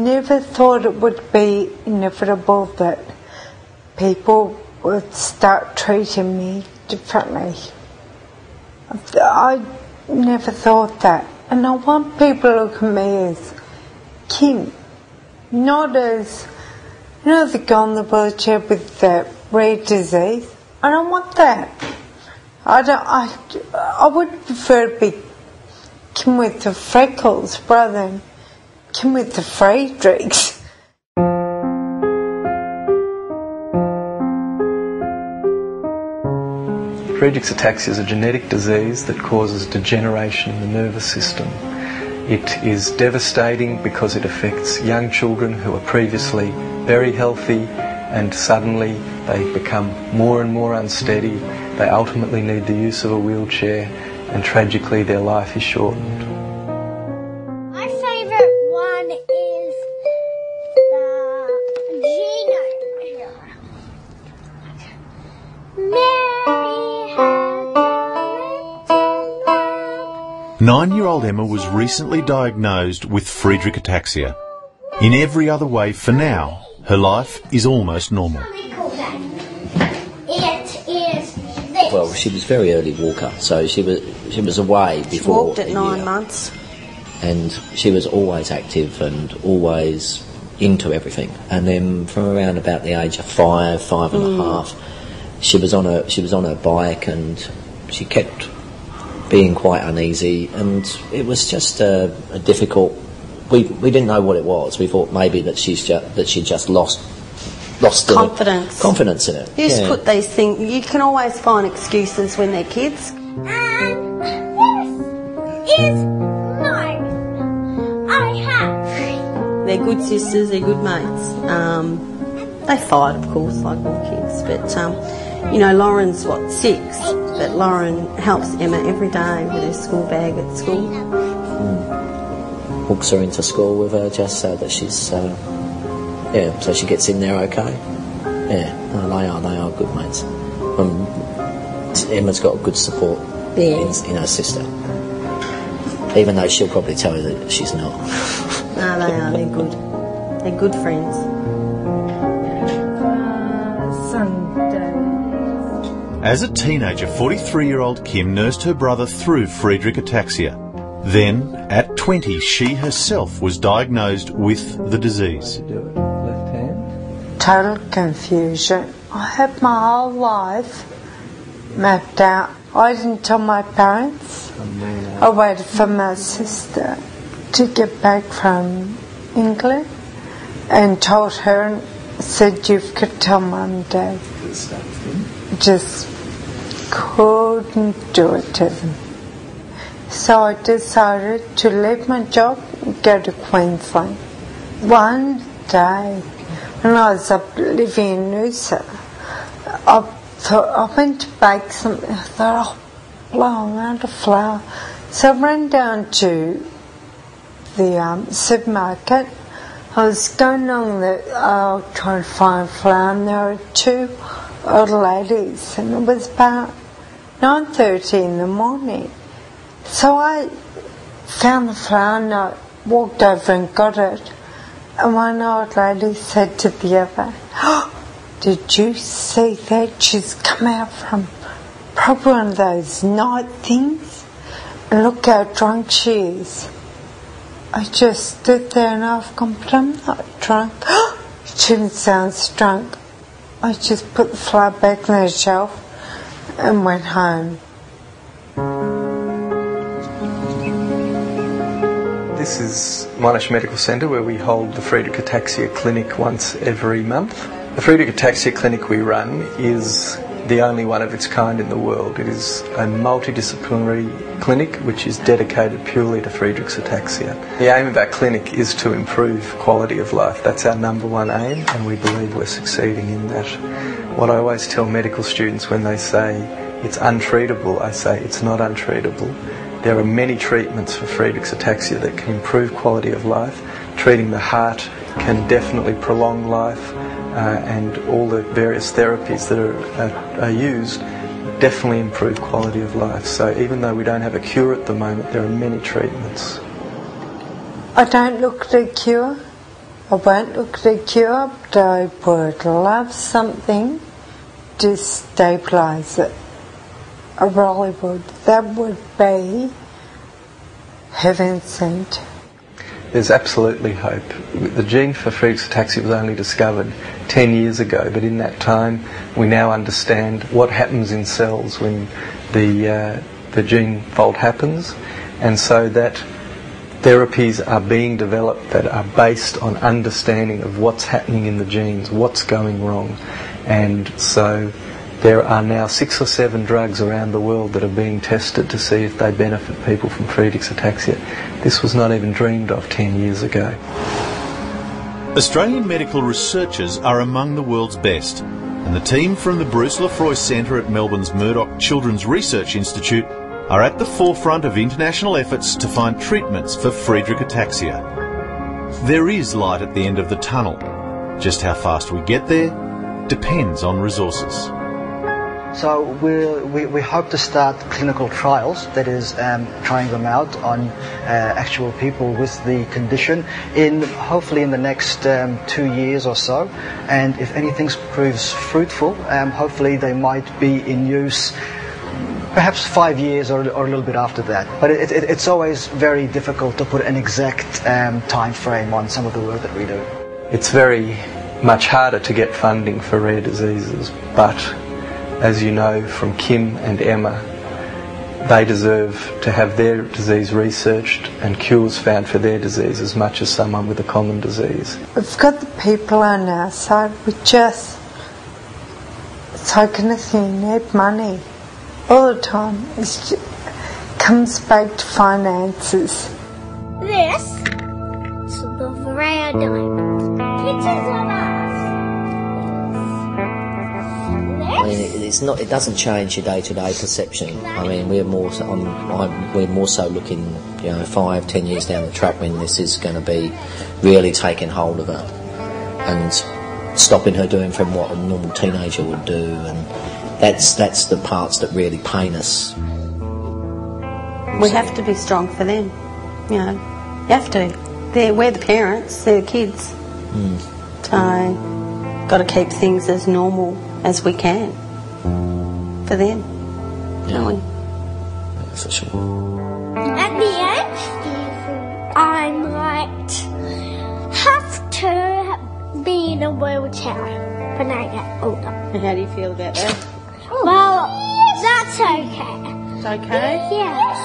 never thought it would be inevitable that people would start treating me differently. I never thought that. And I want people to look at me as Kim, not as, you know, the girl in the wheelchair with the rare disease. I don't want that. I would prefer to be Kim with the freckles rather than Kim with the Friedreichs. Friedreich's ataxia is a genetic disease that causes degeneration in the nervous system. It is devastating because it affects young children who are previously very healthy, and suddenly they become more and more unsteady. They ultimately need the use of a wheelchair, and tragically their life is shortened. My favourite one is the Gino. Mary had a 9-year-old Emma was recently diagnosed with Friedreich ataxia. In every other way, for now, her life is almost normal. Well, she was very early walker, so she was away before. She walked at 9 months. And she was always active and always into everything. And then from around about the age of 5 and a half, she was on her bike, and she kept being quite uneasy, and it was just a difficult. We didn't know what it was. We thought maybe that she just lost confidence in it. You just put these things. You can always find excuses when they're kids. And this is mine. I have. They're good sisters. They're good mates. They fight, of course, like all kids. But you know, Lauren's 6, but Lauren helps Emma every day with her school bag at school. Walks her into school with her just so that she's, so she gets in there okay. Yeah, no, they are good mates. Emma's got good support in her sister, even though she'll probably tell you that she's not. No, they are. They're good. They're good friends. As a teenager, 43-year-old Kim nursed her brother through Friedreich ataxia. Then, at 20, she herself was diagnosed with the disease. Left hand. Total confusion. I had my whole life mapped out. I didn't tell my parents. I waited for my sister to get back from England and told her and said, "You've got to tell Mum and Dad." Just couldn't do it to them. So I decided to leave my job and go to Queensland. One day, when I was up living in Noosa, I went to bake something. I thought, I'm out of flour. So I ran down to the supermarket. I was going along the aisle trying to find flour, and there were 2 old ladies, and it was about 9:30 in the morning. So I found the flour and I walked over and got it. And one old lady said to the other, "Oh, did you see that? She's come out from probably one of those night things. And look how drunk she is." I just stood there and I've gone, "But I'm not drunk." She sounds drunk. I just put the flour back on the shelf and went home. This is Monash Medical Centre, where we hold the Friedreich Ataxia Clinic once every month. The Friedreich Ataxia Clinic we run is the only one of its kind in the world. It is a multidisciplinary clinic which is dedicated purely to Friedreich's ataxia. The aim of our clinic is to improve quality of life. That's our number one aim, and we believe we're succeeding in that. What I always tell medical students when they say it's untreatable, I say it's not untreatable. There are many treatments for Friedreich's ataxia that can improve quality of life. Treating the heart can definitely prolong life, and all the various therapies that are used definitely improve quality of life. So even though we don't have a cure at the moment, there are many treatments. I don't look at a cure. I won't look at a cure, but I would love something to stabilise it. I really would. That would be heaven sent. There's absolutely hope. The gene for Friedreich's ataxia was only discovered 10 years ago, but in that time we now understand what happens in cells when the gene fault happens, and so that therapies are being developed that are based on understanding of what's happening in the genes, what's going wrong. And so there are now 6 or 7 drugs around the world that are being tested to see if they benefit people from Friedreich's ataxia. This was not even dreamed of 10 years ago. Australian medical researchers are among the world's best, and the team from the Bruce Lefroy Centre at Melbourne's Murdoch Children's Research Institute are at the forefront of international efforts to find treatments for Friedreich ataxia. There is light at the end of the tunnel. Just how fast we get there depends on resources. So we hope to start clinical trials, that is trying them out on actual people with the condition hopefully in the next 2 years or so, and if anything proves fruitful, hopefully they might be in use perhaps 5 years or a little bit after that. But it's always very difficult to put an exact time frame on some of the work that we do. It's very much harder to get funding for rare diseases, but as you know from Kim and Emma, they deserve to have their disease researched and cures found for their disease as much as someone with a common disease. We've got the people on our side. It's like anything, you need money all the time. It comes back to finances. This is the rare diamond. Pictures of us. I mean, it doesn't change your day-to-day perception. I mean, we're more so looking, 5-10 years down the track when this is going to be really taking hold of her and stopping her doing from what a normal teenager would do, and that's the parts that really pain us. We have to be strong for them. You have to. We're the parents, they're the kids. So, got to keep things as normal as we can for them. Yeah, for sure. At the end, I might have to be in a wheelchair when I get older. And how do you feel about that? Well, that's okay. It's okay? Yes.